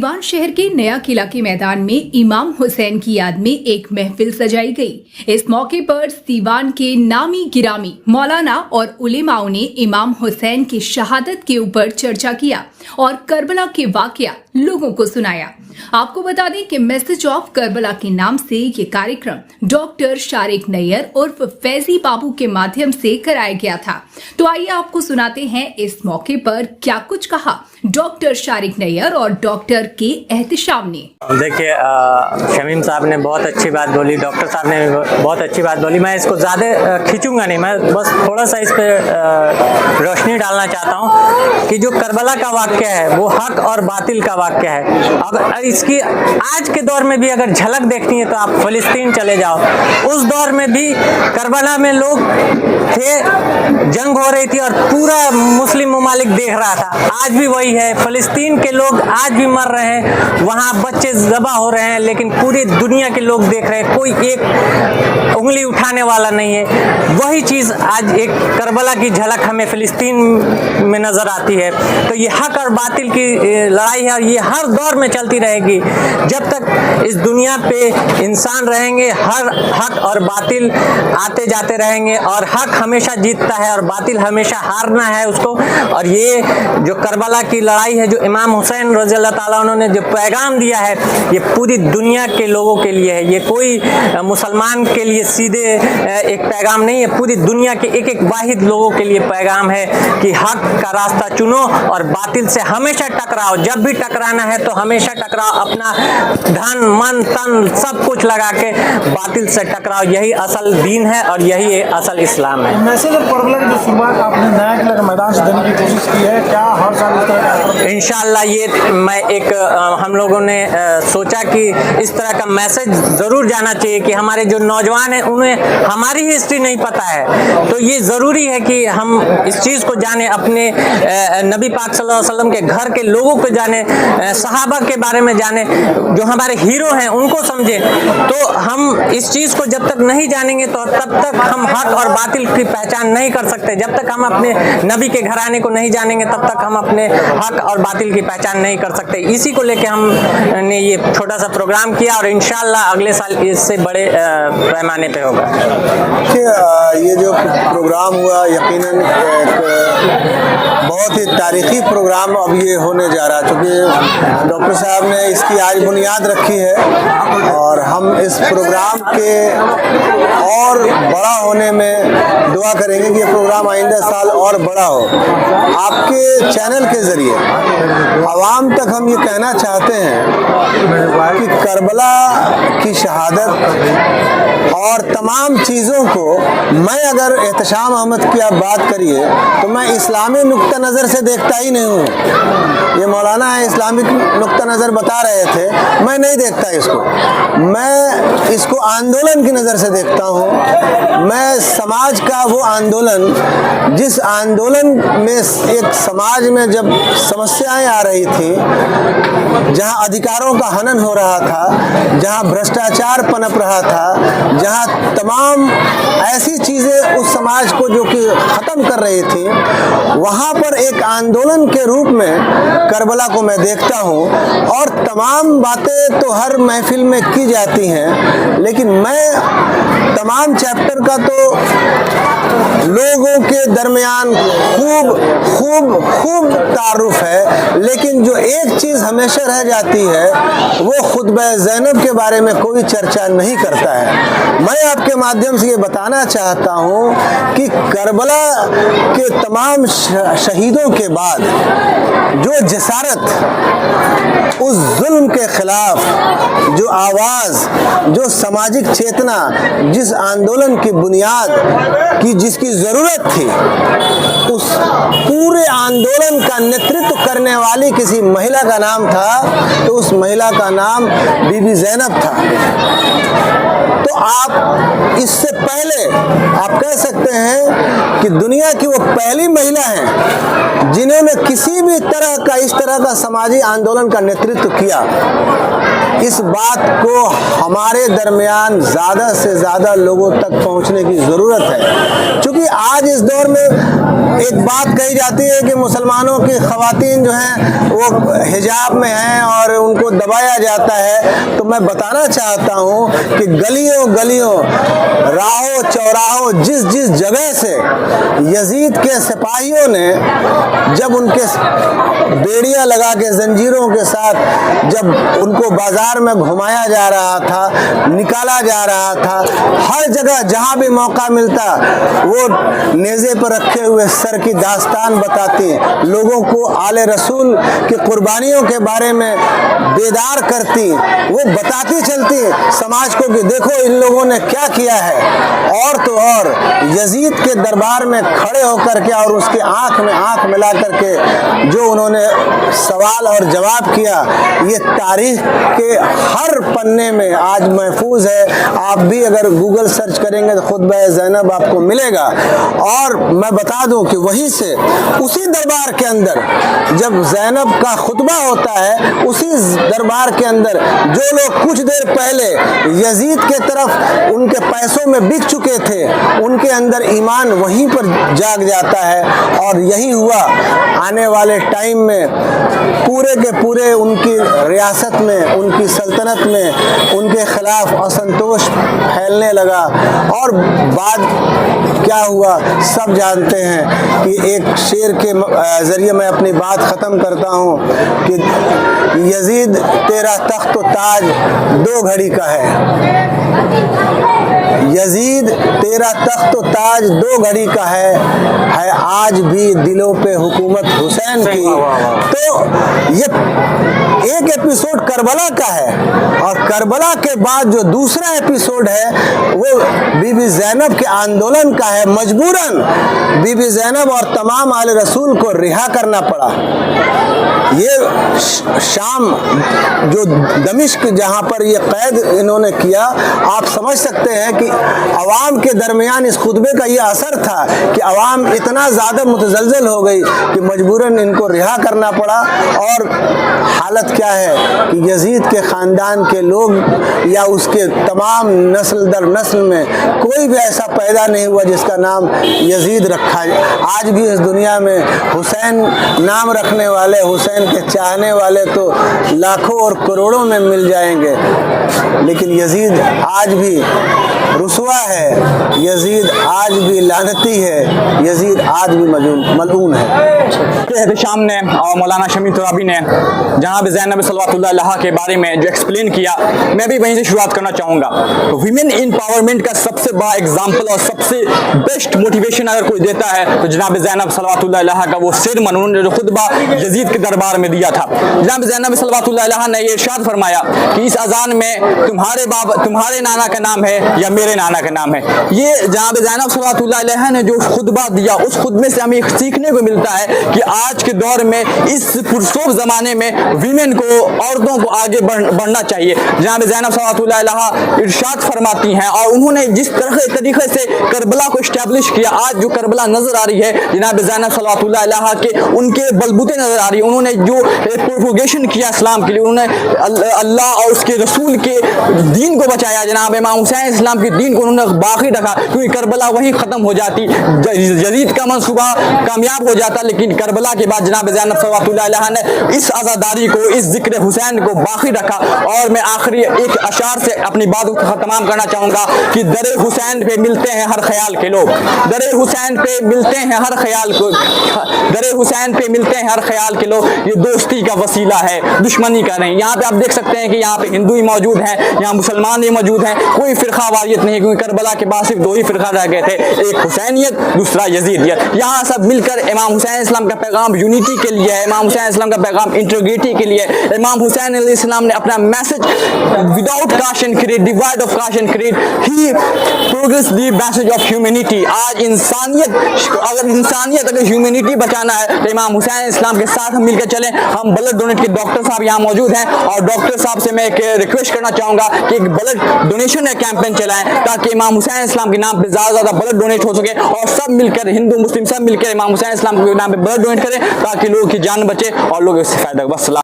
सीवान शहर के नया किला के मैदान में इमाम हुसैन की याद में एक महफिल सजाई गई। इस मौके पर सीवान के नामी गिरामी मौलाना और उलेमाओं ने इमाम हुसैन की शहादत के ऊपर चर्चा किया और करबला के वाकया लोगों को सुनाया। आपको बता दें कि मैसेज ऑफ करबला के नाम से ये कार्यक्रम डॉक्टर शारिक नैयर उर्फ फैजी बाबू के माध्यम से कराया गया था। तो आइए आपको सुनाते हैं इस मौके पर क्या कुछ कहा डॉक्टर शारिक नैयर और डॉक्टर के एहतशाम ने। देखिए, शमीम साहब ने बहुत अच्छी बात बोली, डॉक्टर साहब ने बहुत अच्छी बात बोली। मैं इसको ज़्यादा खींचूंगा नहीं, मैं बस थोड़ा सा इस पर रोशनी डालना चाहता हूँ कि जो करबला का वाक़या है वो हक और बातिल का वाक़या है। अब इसकी आज के दौर में भी अगर झलक देखनी है तो आप फ़लस्तीन चले जाओ। उस दौर में भी करबला में लोग थे, जंग हो रही थी और पूरा मुस्लिम ममालिक देख रहा था। आज भी वही है, फ़लस्तीन के लोग आज भी मर रहे हैं, वहाँ बच्चे ज़बा हो रहे हैं, लेकिन पूरी दुनिया के लोग देख रहे हैं, कोई एक उंगली उठाने वाला नहीं है। वही चीज़ आज एक करबला की झलक हमें फ़लस्तीन में नज़र आती है। तो ये हक और बातिल की लड़ाई है और ये हर दौर में चलती रहेगी। जब तक इस दुनिया पे इंसान रहेंगे, हर हक और बातिल आते जाते रहेंगे और हक हमेशा जीतता है और बातिल हमेशा हारना है उसको। और ये जो करबला की लड़ाई है, जो इमाम हुसैन रज़ी अल्लाह ताला उन्होंने जो पैगाम दिया है, ये पूरी दुनिया के लोगों के लिए है। ये कोई मुसलमान के लिए सीधे एक पैगाम नहीं है, पूरी दुनिया के एक एक वाहिद लोगों के लिए पैगाम है कि हक का रास्ता चुनो और बातिल से हमेशा टकराओ। जब भी टकराना है तो हमेशा टकराओ, अपना धन मन तन सब कुछ लगा के बातिल से टकराओ। यही असल दीन है और यही असल इस्लाम है। मैसेज ऑफ करबला की जो शुरुआत आपने नया किला के मैदान से देने की कोशिश की है, क्या हर साल इस तरह इंशाअल्लाह ये मैं एक हम लोगों ने सोचा कि इस तरह का मैसेज ज़रूर जाना चाहिए कि हमारे जो नौजवान हैं उन्हें हमारी हिस्ट्री नहीं पता है, तो ये ज़रूरी है कि हम इस चीज़ को जाने, अपने नबी पाक सल्लल्लाहु अलैहि वसल्लम के घर के लोगों को जाने, सहाबा के बारे में जाने, जो हमारे हीरो हैं उनको समझें। तो हम इस चीज़ को जब तक नहीं जानेंगे तो तब तक हम हक और बातिल की पहचान नहीं कर सकते। जब तक हम अपने नबी के घराने को नहीं जानेंगे तब तक हम अपने हक और बातिल की पहचान नहीं कर सकते। इसी को लेके हमने ये छोटा सा प्रोग्राम किया और इंशाअल्लाह अगले साल इससे बड़े पैमाने पे होगा। ये जो प्रोग्राम हुआ यकीनन एक बहुत ही तारीखी प्रोग्राम अब ये होने जा रहा है, क्योंकि डॉक्टर साहब ने इसकी आज बुनियाद रखी है और हम इस प्रोग्राम के और बड़ा होने में दुआ करेंगे कि ये प्रोग्राम आइंदा साल और बड़ा हो। आपके चैनल के ज़रिए आवाम तक हम ये कहना चाहते हैं कि करबला की शहादत और तमाम चीज़ों को, मैं अगर एहतशाम अहमद की आप बात करिए तो मैं इस्लामी नुक्ता नज़र से देखता ही नहीं हूँ। ये मौलाना है, इस्लामिक नुक्ता नज़र बता रहे थे, मैं नहीं देखता इसको। मैं इसको आंदोलन की नज़र से देखता हूँ। मैं समाज का वो आंदोलन, जिस आंदोलन में एक समाज में जब समस्याएं आ रही थी, जहाँ अधिकारों का हनन हो रहा था, जहाँ भ्रष्टाचार पनप रहा था, जहाँ तमाम ऐसी चीज़ें उस समाज को जो कि ख़त्म कर रही थी, वहाँ पर एक आंदोलन के रूप में करबला को मैं देखता हूँ। और तमाम बातें तो हर महफिल में की जाती हैं, लेकिन मैं तमाम चैप्टर का तो लोगों के दरमियान खूब तारुफ है, लेकिन जो एक चीज़ हमेशा रह जाती है वो खुतबा ज़ैनब के बारे में कोई चर्चा नहीं करता है। मैं आपके माध्यम से ये बताना चाहता हूँ कि करबला के तमाम शहीदों के बाद जो जसारत, उस जुल्म के खिलाफ जो आवाज़, जो सामाजिक चेतना, जिस आंदोलन की बुनियाद की जिसकी ज़रूरत थी, उस पूरे आंदोलन का नेतृत्व करने वाली किसी महिला का नाम था, तो उस महिला का नाम बीबी ज़ैनब था। तो आप इससे पहले आप कह सकते हैं कि दुनिया की वो पहली महिला हैं जिन्होंने किसी भी तरह का इस तरह का समाजी आंदोलन का नेतृत्व किया। इस बात को हमारे दरमियान ज़्यादा से ज़्यादा लोगों तक पहुंचने की ज़रूरत है, क्योंकि आज इस दौर में एक बात कही जाती है कि मुसलमानों की ख़वातीन जो हैं वो हिजाब में हैं और उनको दबाया जाता है, तो मैं बताना चाहता हूँ कि गलियों गलियों, राहों चौराहों, जिस जिस जगह से यजीद के सिपाहियों ने जब उनके बेड़ियाँ लगा के जंजीरों के साथ जब उनको बाजार में घुमाया जा रहा था, निकाला जा रहा था, हर जगह जहाँ भी मौका मिलता वो नेज़े पर रखे हुए सर की दास्तान बताती, लोगों को आले रसूल की कुर्बानियों के बारे में बेदार करती, वो बताती चलती समाज को कि देखो इन लोगों ने क्या किया है। और तो और यजीद के दरबार में खड़े होकर के और उसकी आंख में आंख मिला करके जो उन्होंने सवाल और जवाब किया, ये तारीख के हर पन्ने में आज महफूज है। आप भी अगर गूगल सर्च करेंगे तो खुतबा ज़ैनब आपको मिलेगा। और मैं बता दूं कि वहीं से उसी दरबार के अंदर जब ज़ैनब का खुतबा होता है, उसी दरबार के अंदर जो लोग कुछ देर पहले यजीद के तरफ उनके पैसों में बिक चुके थे, उनके अंदर ईमान वहीं पर जाग जाता है। और यही हुआ आने वाले टाइम में पूरे के पूरे उनकी रियासत में, उनकी सल्तनत में उनके खिलाफ असंतोष फैलने लगा। और बाद क्या हुआ सब जानते हैं कि एक शेर के ज़रिए मैं अपनी बात ख़त्म करता हूँ कि यजीद तेरा तख्त ताज दो घड़ी का है, यजीद तेरा तख्त ताज दो घड़ी का है आज भी दिलों पे हुकूमत हुसैन की। तो ये एक एपिसोड करबला का है और करबला के बाद जो दूसरा एपिसोड है वो बीबी ज़ैनब के आंदोलन का है। मजबूरन बीबी ज़ैनब और तमाम आले रसूल को रिहा करना पड़ा। ये शाम जो दमिश्क जहाँ पर ये कैद इन्होंने किया, आप समझ सकते हैं कि अवाम के दरमियान इस खुतबे का ये असर था कि अवाम इतना ज़्यादा मुतज़लज़ल हो गई कि मजबूरन इनको रिहा करना पड़ा। और हालत क्या है कि यजीद के ख़ानदान के लोग या उसके तमाम नस्ल दर नस्ल में कोई भी ऐसा पैदा नहीं हुआ जिसका नाम यजीद रखा है। आज भी इस दुनिया में हुसैन नाम रखने वाले, हुसैन के चाहने वाले तो लाखों और करोड़ों में मिल जाएंगे, लेकिन यजीद आज भी रुसवा है, यजीद आज भी लानती है, यजीद आज भी मलून है। शाम ने और मौलाना शमी तुराबी ने जनाब ज़ैनब सल्लल्लाहु अलैहा के बारे में जो एक्सप्लेन किया, मैं भी वहीं से शुरुआत करना चाहूँगा। वीमेन एम्पावरमेंट का सबसे बड़ा एग्जाम्पल और सबसे बेस्ट मोटिवेशन अगर कोई देता है तो जनाब ज़ैनब सल्लल्लाहु अलैहा का वो सिरमन उन्होंने जो खुतबा यजीद के दरबार में दिया था। जनाब ज़ैनब सल्लल्लाहु अलैहा ने ये इरशाद फरमाया कि इस अजान में तुम्हारे नाना का नाम है या मेरे नाना का नाम है। ये जनाब ज़ैनब सल्लल्लाहु अलैहा ने जो खुतबा दिया, उस खुतबे से हमें सीखने को मिलता है कि आज के दौर में इस पुरसोब ज़माने में वीमेन को, औरतों को आगे बढ़ना चाहिए। जनाब ज़ैनब सल्लल्लाहु अलैहा इरशाद फरमाती हैं और उन्होंने जिस तरीके से करबला को इस्टेब्लिश किया, आज जो करबला नज़र आ रही है जनाब ज़ैनब सल्लल्लाहु अलैहा के उनके बलबूते नज़र आ रही है। उन्होंने जो प्रोपोगेशन किया इस्लाम के लिए, उन्होंने अल्लाह और उसके रसूल के दीन को बचाया। जनाब इमाम हुसैन इस्लाम के दीन को उन्होंने बाकी रखा, क्योंकि करबला वहीं ख़त्म हो जाती, यजीद का मंसूबा कामयाब हो जाता, लेकिन करबला के बाद जनाब ज़ैनब सल्लल्लाहु अलैहा ने इस आज़ादारी को, इस ज़िक्र हुसैन को बाकी रखा। और मैं आखिरी एक अशार से अपनी बात को तमाम करना चाहूँगा कि दरे हुसैन पे मिलते हैं हर ख्याल के लोग, दरे हुसैन पे मिलते हैं हर ख्याल को, दरे हुसैन पे मिलते हैं हर ख्याल के लोग। ये दोस्ती का वसीला है, दुश्मनी का नहीं। यहाँ पे आप देख सकते हैं कि यहाँ पे हिंदू ही मौजूद हैं, यहाँ मुसलमान ही मौजूद हैं, कोई फ़िरका वारियत नहीं, क्योंकि करबला के बाद सिर्फ दो ही फ़िरका रह गए थे, एक हुसैनियत, दूसरा यजीदियत। यहाँ सब मिलकर इमाम हुसैन इस्लाम का पैगाम यूनिटी के लिए है, इमाम हुसैन इस्लाम का पैगाम इंटीग्रिटी के लिए। इमाम हुसैन इस्लाम ने अपना message without caste and creed, divide of caste and creed, ही progress the message of humanity. आज इंसानियत अगर ह्यूमैनिटी बचाना है तो इमाम हुसैन इस्लाम के साथ हम मिलकर चलें। हम ब्लड डोनेट के डॉक्टर साहब यहाँ मौजूद हैं और डॉक्टर साहब से मैं एक रिक्वेस्ट करना चाहूँगा कि एक ब्लड डोनेशन कैंपेन चलाएं ताकि इमाम हुसैन इस्लाम के नाम पे ज़्यादा ब्लड डोनेट हो सके और सब मिलकर, हिंदू मुस्लिम सब मिलकर इमाम हुसैन इस्लाम के नाम पे ब्लड डोनेट करें ताकि लोगों की जान बचे और लोग इससे फ़ायदा।